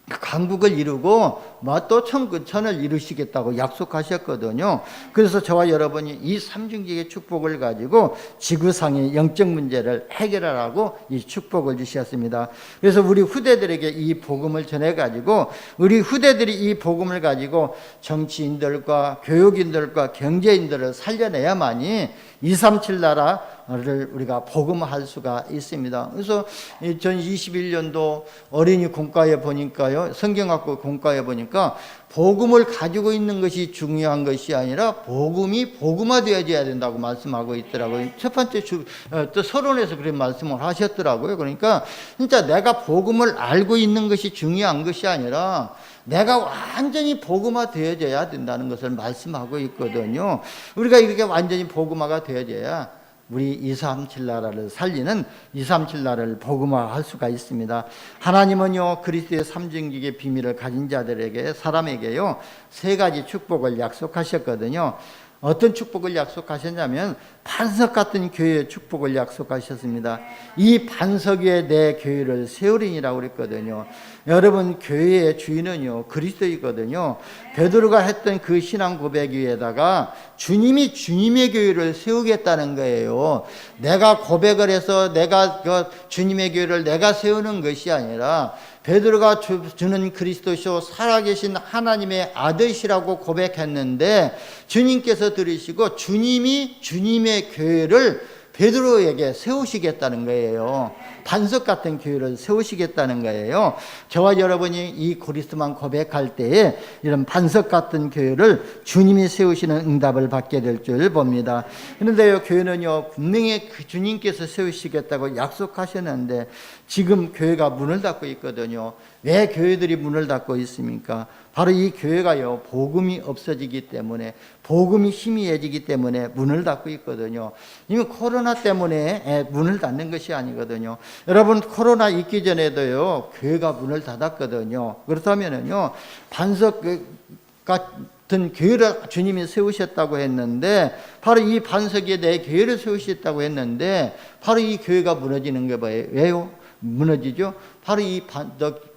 강국을 이루고 또 천을 이루시겠다고 약속하셨거든요. 그래서 저와 여러분이 이 삼중직의 축복을 가지고 지구상의 영적 문제를 해결하라고 이 축복을 주셨습니다. 그래서 우리 후대들에게 이 복음을 전해가지고 우리 후대들이 이 복음을 가지고 정치인들과 교육인들과 경제인들을 살려내야만이 237 나라를 우리가 복음할 수가 있습니다. 그래서 2021년도 어린이 공과에 보니까요, 성경학부 공과에 보니까 복음을 가지고 있는 것이 중요한 것이 아니라 복음이 복음화되어져야 된다고 말씀하고 있더라고요. 첫 번째 또 서론에서 그런 말씀을 하셨더라고요. 그러니까 진짜 내가 복음을 알고 있는 것이 중요한 것이 아니라 내가 완전히 복음화 되어져야 된다는 것을 말씀하고 있거든요. 우리가 이렇게 완전히 복음화가 되어져야 우리 237 나라를 살리는 237 나라를 복음화할 수가 있습니다. 하나님은요 그리스도의 삼중직의 비밀을 가진 자들에게 사람에게요 세 가지 축복을 약속하셨거든요. 어떤 축복을 약속하셨냐면 반석 같은 교회의 축복을 약속하셨습니다. 이 반석 위에 내 교회를 세우리니라고 그랬거든요. 여러분, 교회의 주인은요 그리스도이거든요. 베드로가 했던 그 신앙 고백 위에다가 주님이 주님의 교회를 세우겠다는 거예요. 내가 고백을 해서 내가 주님의 교회를 내가 세우는 것이 아니라 베드로가 주는 그리스도시요 살아계신 하나님의 아들이시라고 고백했는데 주님께서 들으시고 주님이 주님의 교회를 베드로에게 세우시겠다는 거예요. 반석 같은 교회를 세우시겠다는 거예요. 저와 여러분이 이 그리스도만 고백할 때에 이런 반석 같은 교회를 주님이 세우시는 응답을 받게 될 줄 봅니다. 그런데요, 교회는요, 분명히 그 주님께서 세우시겠다고 약속하셨는데 지금 교회가 문을 닫고 있거든요. 왜 교회들이 문을 닫고 있습니까? 바로 이 교회가요, 복음이 없어지기 때문에, 복음이 희미해지기 때문에 문을 닫고 있거든요. 이미 코로나 때문에 문을 닫는 것이 아니거든요. 여러분, 코로나 있기 전에도요, 교회가 문을 닫았거든요. 그렇다면요, 반석 같은 교회를 주님이 세우셨다고 했는데, 바로 이 반석에 내 교회를 세우셨다고 했는데, 바로 이 교회가 무너지는 게 뭐예요? 왜요? 무너지죠? 바로 이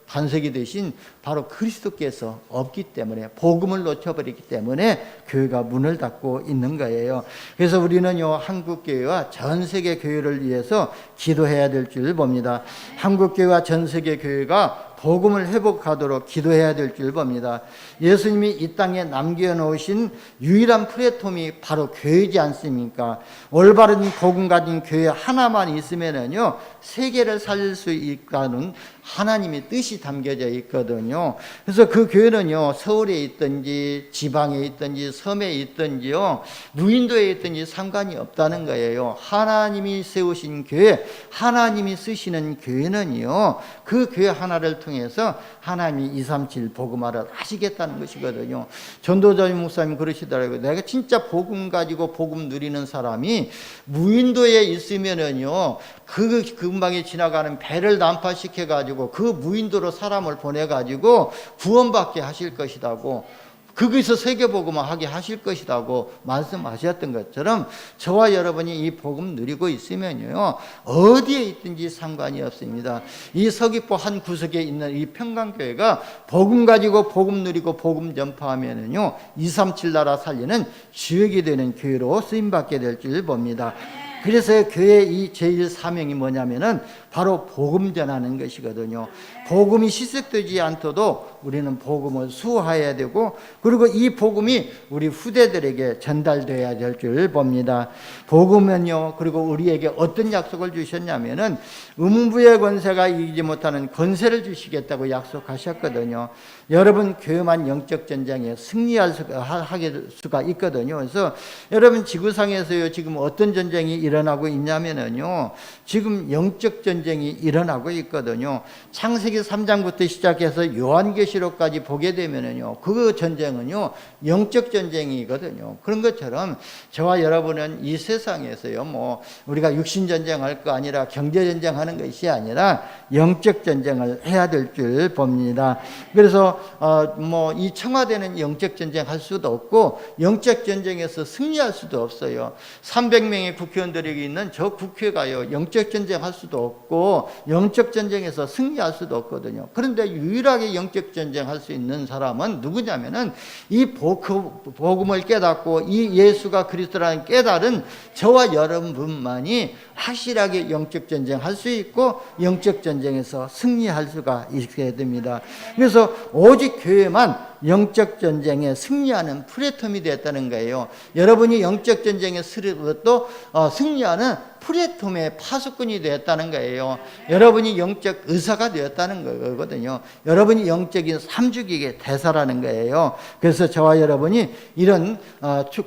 반석이 되신 바로 그리스도께서 없기 때문에, 복음을 놓쳐버리기 때문에 교회가 문을 닫고 있는 거예요. 그래서 우리는요, 한국교회와 전 세계 교회를 위해서 기도해야 될 줄 봅니다. 한국교회와 전 세계 교회가 복음을 회복하도록 기도해야 될 줄 봅니다. 예수님이 이 땅에 남겨놓으신 유일한 플랫폼이 바로 교회지 않습니까? 올바른 복음 가진 교회 하나만 있으면은요, 세계를 살릴 수 있다는 하나님의 뜻이 담겨져 있거든요. 그래서 그 교회는요, 서울에 있든지 지방에 있든지 섬에 있든지요, 무인도에 있든지 상관이 없다는 거예요. 하나님이 세우신 교회, 하나님이 쓰시는 교회는요, 그 교회 하나를 통해서 하나님이 237 복음화를 하시겠다는 것이거든요. 전도자님 목사님 그러시더라고요. 내가 진짜 복음 가지고 복음 누리는 사람이 무인도에 있으면은요, 그 근방에 지나가는 배를 난파시켜 가지고 그 무인도로 사람을 보내 가지고 구원받게 하실 것이라고, 거기서 세계복음화 하게 하실 것이라고 말씀하셨던 것처럼 저와 여러분이 이 복음 누리고 있으면요, 어디에 있든지 상관이 없습니다. 이 서귀포 한 구석에 있는 이 평강교회가 복음 가지고 복음 누리고 복음 전파하면은요, 237 나라 살리는 주역이 되는 교회로 쓰임받게 될 줄 봅니다. 그래서 교회의 이 제일 사명이 뭐냐면은 바로 복음 전하는 것이거든요. 복음이 시색되지 않도록 우리는 복음을 수호해야 되고, 그리고 이 복음이 우리 후대들에게 전달되어야 될 줄 봅니다. 복음은요, 그리고 우리에게 어떤 약속을 주셨냐면은 음부의 권세가 이기지 못하는 권세를 주시겠다고 약속하셨거든요. 여러분, 교회만 영적 전쟁에 승리할 수가 있거든요. 그래서 여러분, 지구상에서요, 지금 어떤 전쟁이 일어나고 있냐면은요, 지금 영적 전쟁이 일어나고 있거든요. 창세기 3장부터 시작해서 요한계시록까지 보게 되면은요, 그 전쟁은요, 영적 전쟁이거든요. 그런 것처럼 저와 여러분은 이 세상에서요, 뭐 우리가 육신 전쟁할 거 아니라 경제 전쟁하는 것이 아니라 영적 전쟁을 해야 될 줄 봅니다. 그래서 뭐 이 청와대는 영적 전쟁할 수도 없고 영적 전쟁에서 승리할 수도 없어요. 300명의 국회의원들이 있는 저 국회가요, 영적 전쟁할 수도 없고 영적 전쟁에서 승리할 수도 없거든요. 그런데 유일하게 영적 전쟁할 수 있는 사람은 누구냐면은 이 복음을 깨닫고 이 예수가 그리스도라는 깨달은 저와 여러분만이 확실하게 영적 전쟁할 수 있고 영적 전쟁에서 승리할 수가 있게 됩니다. 그래서 오직 교회만 영적 전쟁에 승리하는 플랫폼이 되었다는 거예요. 여러분이 영적 전쟁에 승리하는 플랫폼의 파수꾼이 되었다는 거예요. 여러분이 영적 의사가 되었다는 거거든요. 여러분이 영적인 삼주기의 대사라는 거예요. 그래서 저와 여러분이 이런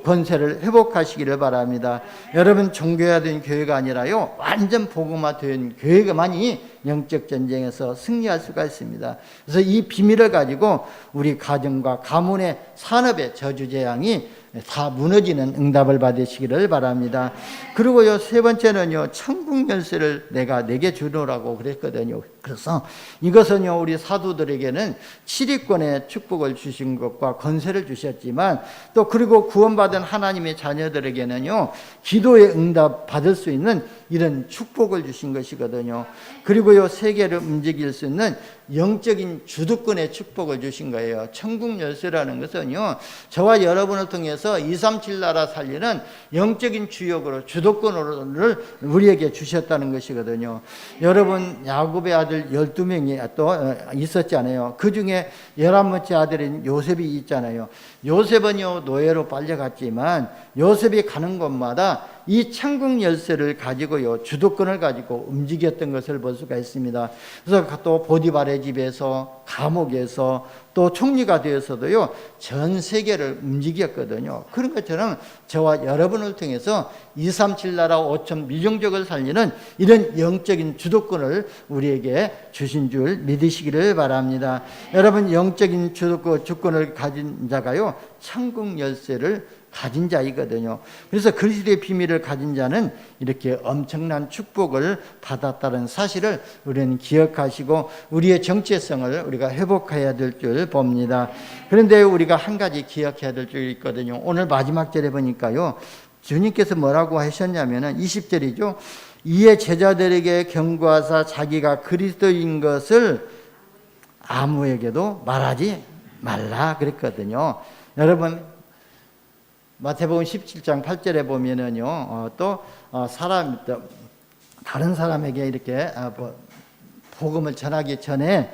권세를 회복하시기를 바랍니다. 여러분, 종교화된 교회가 아니라요, 완전 복음화된 교회가만이 영적 전쟁에서 승리할 수가 있습니다. 그래서 이 비밀을 가지고 우리 가정과 가문의 산업의 저주재앙이 다 무너지는 응답을 받으시기를 바랍니다. 그리고요, 세 번째는요, 천국 열쇠를 내가 내게 주노라고 그랬거든요. 그래서 이것은요, 우리 사도들에게는 7위권의 축복을 주신 것과 권세를 주셨지만, 또 그리고 구원받은 하나님의 자녀들에게는요, 기도의 응답 받을 수 있는 이런 축복을 주신 것이거든요. 그리고요, 세계를 움직일 수 있는 영적인 주도권의 축복을 주신 거예요. 천국 열쇠라는 것은요, 저와 여러분을 통해서 237 나라 살리는 영적인 주역으로, 주도권을 우리에게 주셨다는 것이거든요. 여러분, 야곱의 아들 12명이 또 있었잖아요. 그 중에 11번째 아들인 요셉이 있잖아요. 요셉은요, 노예로 빨려갔지만 요셉이 가는 곳마다 이 천국 열쇠를 가지고요, 주도권을 가지고 움직였던 것을 볼 수가 있습니다. 그래서 또 보디발의 집에서, 감옥에서, 또 총리가 되어서도요, 전 세계를 움직였거든요. 그런 것처럼 저와 여러분을 통해서 237 나라 5천 미종족을 살리는 이런 영적인 주도권을 우리에게 주신 줄 믿으시기를 바랍니다. 여러분, 영적인 주권을 가진 자가요, 천국 열쇠를 가진 자이거든요. 그래서 그리스도의 비밀을 가진 자는 이렇게 엄청난 축복을 받았다는 사실을 우리는 기억하시고 우리의 정체성을 우리가 회복해야 될 줄 봅니다. 그런데 우리가 한 가지 기억해야 될 줄이 있거든요. 오늘 마지막 절에 보니까요, 주님께서 뭐라고 하셨냐면은 20절이죠. 이에 제자들에게 경고하사 자기가 그리스도인 것을 아무에게도 말하지 말라 그랬거든요. 여러분, 마태복음 17장 8절에 보면은요, 다른 사람에게 이렇게 복음을 전하기 전에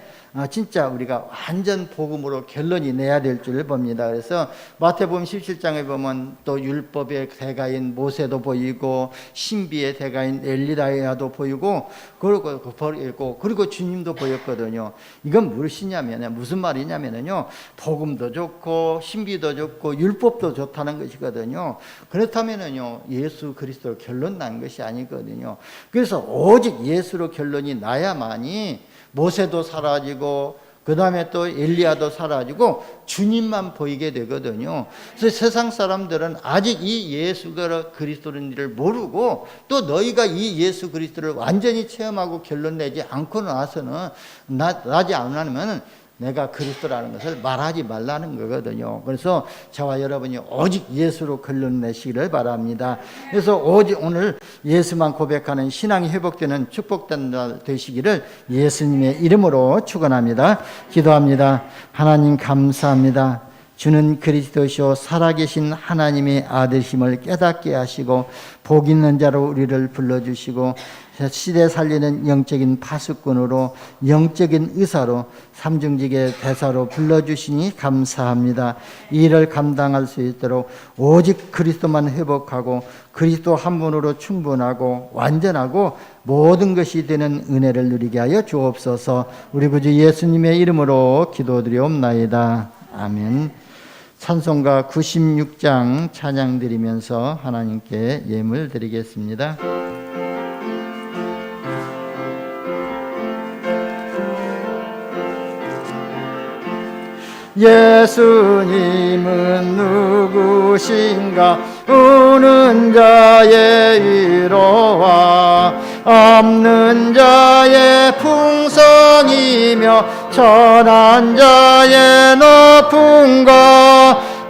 진짜 우리가 완전 복음으로 결론이 내야 될 줄 봅니다. 그래서 마태복음 17장에 보면 또 율법의 대가인 모세도 보이고 신비의 대가인 엘리야도 보이고 그리고 주님도 보였거든요. 이건 무엇이냐면, 무슨 말이냐면요, 복음도 좋고 신비도 좋고 율법도 좋다는 것이거든요. 그렇다면은요, 예수 그리스도로 결론 난 것이 아니거든요. 그래서 오직 예수로 결론이 나야만이 모세도 사라지고 그 다음에 또 엘리야도 사라지고 주님만 보이게 되거든요. 그래서 세상 사람들은 아직 이 예수 그리스도를 모르고 또 너희가 이 예수 그리스도를 완전히 체험하고 결론 내지 않고 나서는 나지 않으면 내가 그리스도라는 것을 말하지 말라는 거거든요. 그래서 저와 여러분이 오직 예수로 결론 내시기를 바랍니다. 그래서 오직 오늘 예수만 고백하는 신앙이 회복되는 축복된 날 되시기를 예수님의 이름으로 축원합니다. 기도합니다. 하나님 감사합니다. 주는 그리스도시요 살아계신 하나님의 아들심을 깨닫게 하시고 복 있는 자로 우리를 불러주시고 시대 살리는 영적인 파수꾼으로, 영적인 의사로, 삼중직의 대사로 불러주시니 감사합니다. 이 일을 감당할 수 있도록 오직 그리스도만 회복하고 그리스도 한 분으로 충분하고 완전하고 모든 것이 되는 은혜를 누리게 하여 주옵소서. 우리 구주 예수님의 이름으로 기도드리옵나이다. 아멘. 찬송가 96장 찬양 드리면서 하나님께 예물 드리겠습니다. 예수님은 누구신가? 우는 자의 위로와 없는 자의 풍성이며 천한 자의 높은 것,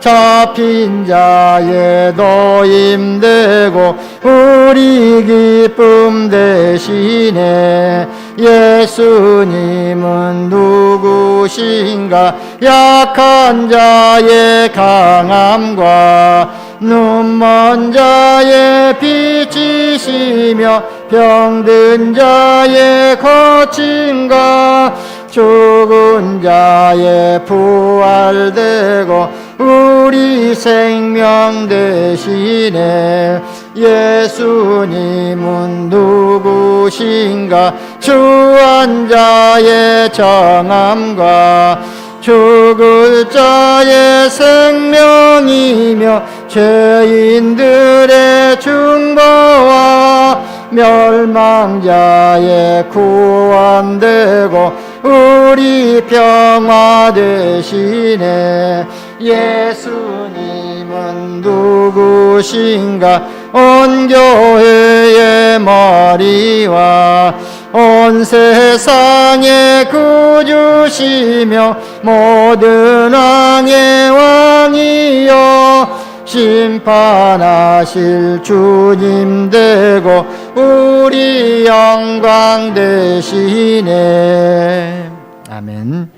잡힌 자의 도임되고 우리 기쁨 되시네. 예수님은 누구신가? 약한 자의 강함과 눈먼 자의 빛이시며 병든 자의 고침과 죽은 자의 부활되고 우리 생명 되시네. 예수님은 누구신가? 주한 자의 정함과 죽을 자의 생명이며 죄인들의 중보와 멸망자의 구원되고 우리 평화 되시네. 예수님은 누구신가? 온 교회의 머리와 온 세상의 구주시며 모든 왕의 왕이여 심판하실 주님 되고 우리 영광 되시네. 아멘.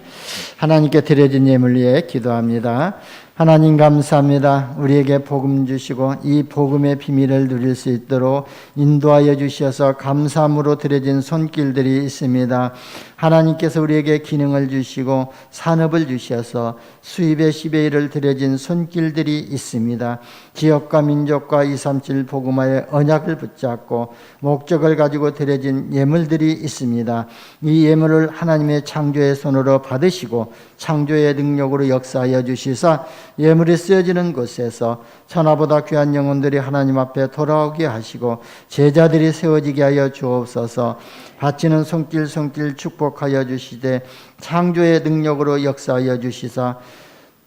하나님께 드려진 예물 위해 기도합니다. 하나님 감사합니다. 우리에게 복음 주시고 이 복음의 비밀을 누릴 수 있도록 인도하여 주셔서 감사함으로 드려진 손길들이 있습니다. 하나님께서 우리에게 기능을 주시고 산업을 주셔서 수입의 10의 1을 들여진 손길들이 있습니다. 지역과 민족과 237 복음화의 언약을 붙잡고 목적을 가지고 들여진 예물들이 있습니다. 이 예물을 하나님의 창조의 손으로 받으시고 창조의 능력으로 역사하여 주시사 예물이 쓰여지는 곳에서 천하보다 귀한 영혼들이 하나님 앞에 돌아오게 하시고 제자들이 세워지게 하여 주옵소서. 바치는 손길 축복하여 주시되 창조의 능력으로 역사하여 주시사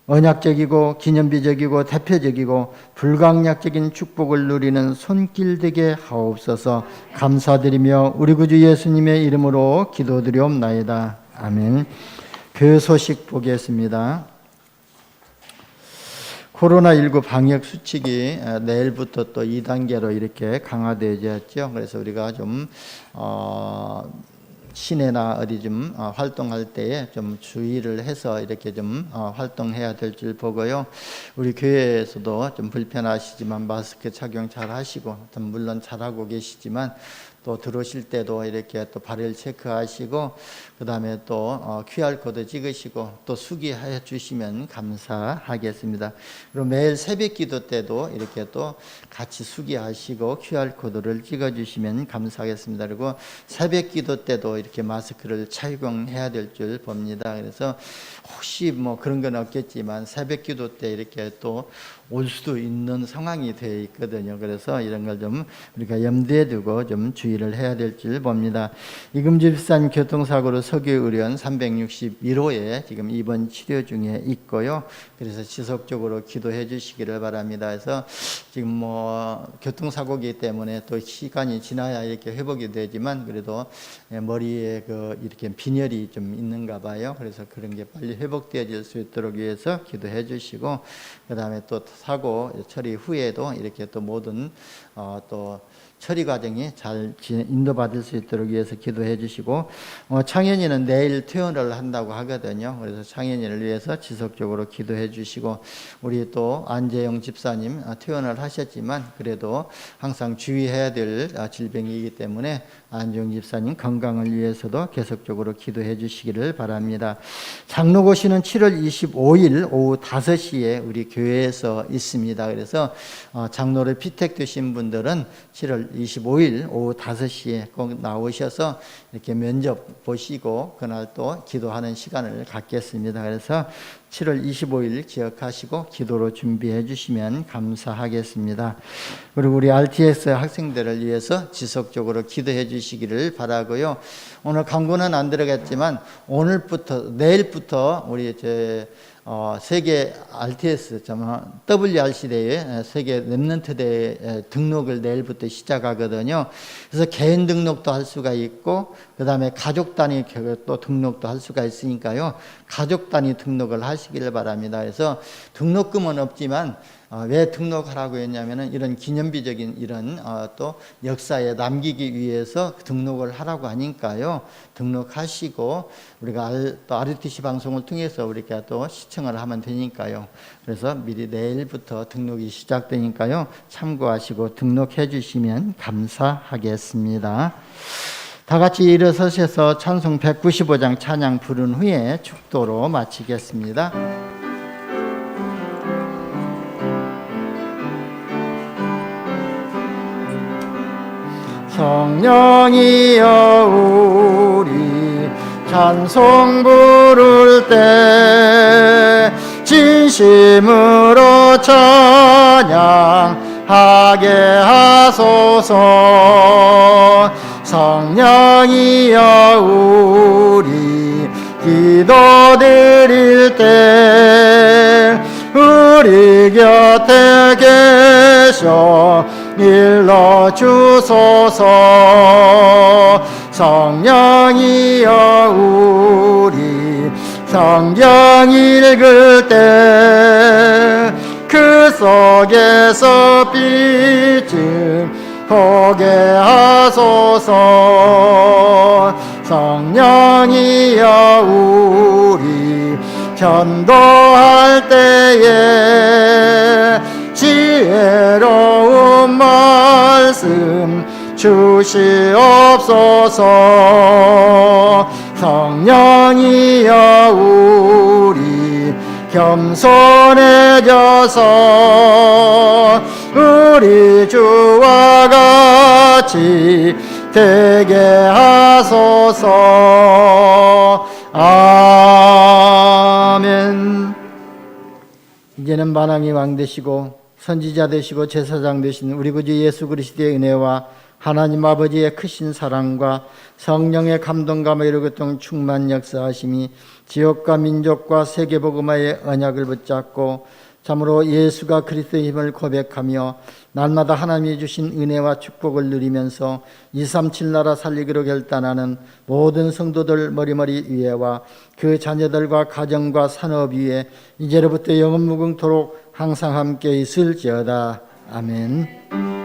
언약적이고 기념비적이고 대표적이고 불강약적인 축복을 누리는 손길 되게 하옵소서. 감사드리며 우리 구주 예수님의 이름으로 기도드리옵나이다. 아멘. 그 소식 보겠습니다. 코로나19 방역 수칙이 내일부터 또 2단계로 이렇게 강화되어졌죠. 그래서 우리가 좀 시내나 어디 좀 활동할 때에 좀 주의를 해서 이렇게 좀 활동해야 될 줄 보고요. 우리 교회에서도 좀 불편하시지만 마스크 착용 잘 하시고, 물론 잘하고 계시지만 또 들어오실 때도 이렇게 또 발열 체크하시고, 그 다음에 또 QR코드 찍으시고 또 수기해 주시면 감사하겠습니다. 그리고 매일 새벽 기도 때도 이렇게 또 같이 수기하시고 QR코드를 찍어 주시면 감사하겠습니다. 그리고 새벽 기도 때도 이렇게 마스크를 착용해야 될 줄 봅니다. 그래서 혹시 뭐 그런 건 없겠지만 새벽 기도 때 이렇게 또 올 수도 있는 상황이 되어 있거든요. 그래서 이런 걸 좀 우리가 염두에 두고 좀 주의를 해야 될 줄 봅니다. 이금주 비싼 교통사고로 서교의료원 361호에 지금 입원 치료 중에 있고요. 그래서 지속적으로 기도해 주시기를 바랍니다. 그래서 지금 뭐 교통사고이기 때문에 또 시간이 지나야 이렇게 회복이 되지만 그래도 머리에 이렇게 빈혈이 좀 있는가 봐요. 그래서 그런 게 빨리 회복되어질 수 있도록 위해서 기도해 주시고, 그 다음에 또 사고 처리 후에도 이렇게 또 모든 또 처리 과정이 잘 인도받을 수 있도록 위해서 기도해 주시고, 창현이는 내일 퇴원을 한다고 하거든요. 그래서 창현이를 위해서 지속적으로 기도해 주시고, 우리 또 안재영 집사님 퇴원을 하셨지만 그래도 항상 주의해야 될 질병이기 때문에 안재영 집사님 건강을 위해서도 계속적으로 기도해 주시기를 바랍니다. 장로고시는 7월 25일 오후 5시에 우리 교회에서 있습니다. 그래서 장로를 피택되신 분들은 7월 25일 오후 5시에 꼭 나오셔서 이렇게 면접 보시고 그날 또 기도하는 시간을 갖겠습니다. 그래서 7월 25일 기억하시고 기도로 준비해 주시면 감사하겠습니다. 그리고 우리 RTS 학생들을 위해서 지속적으로 기도해 주시기를 바라고요. 오늘 광고는 안 들어갔지만 오늘부터 내일부터 우리 세계 RTS WRC 대회 세계 랩런트 대회 등록을 내일부터 시작하거든요. 그래서 개인 등록도 할 수가 있고 그 다음에 가족 단위 또 등록도 할 수가 있으니까요. 가족 단위 등록을 하시기를 바랍니다. 그래서 등록금은 없지만 왜 등록하라고 했냐면은 이런 기념비적인 이런 또 역사에 남기기 위해서 등록을 하라고 하니까요. 등록하시고 우리가 또 RUTC 방송을 통해서 우리가 또 시청을 하면 되니까요. 그래서 미리 내일부터 등록이 시작되니까요. 참고하시고 등록해 주시면 감사하겠습니다. 다 같이 일어서셔서 찬송 195장 찬양 부른 후에 축도로 마치겠습니다. 성령이여 우리 찬송 부를 때 진심으로 찬양하게 하소서. 성령이여 우리 기도드릴 때 우리 곁에 계셔 일러주소서. 성령이여 우리 성경 읽을 때 그 속에서 빛을 보게 하소서. 성령이여 우리 전도할 때에 지혜로운 말씀 주시옵소서. 성령이여 우리 겸손해져서 우리 주와 같이 되게 하소서. 아멘. 이제는 만왕의 왕 되시고 선지자 되시고 제사장 되신 우리 구주 예수 그리스도의 은혜와 하나님 아버지의 크신 사랑과 성령의 감동감을 이루고통 충만 역사하심이 지역과 민족과 세계복음화의 언약을 붙잡고 참으로 예수가 그리스도의 힘을 고백하며 날마다 하나님이 주신 은혜와 축복을 누리면서 237 나라 살리기로 결단하는 모든 성도들 머리머리 위에와 그 자녀들과 가정과 산업 위에 이제로부터 영원무궁토록 항상 함께 있을지어다. 아멘.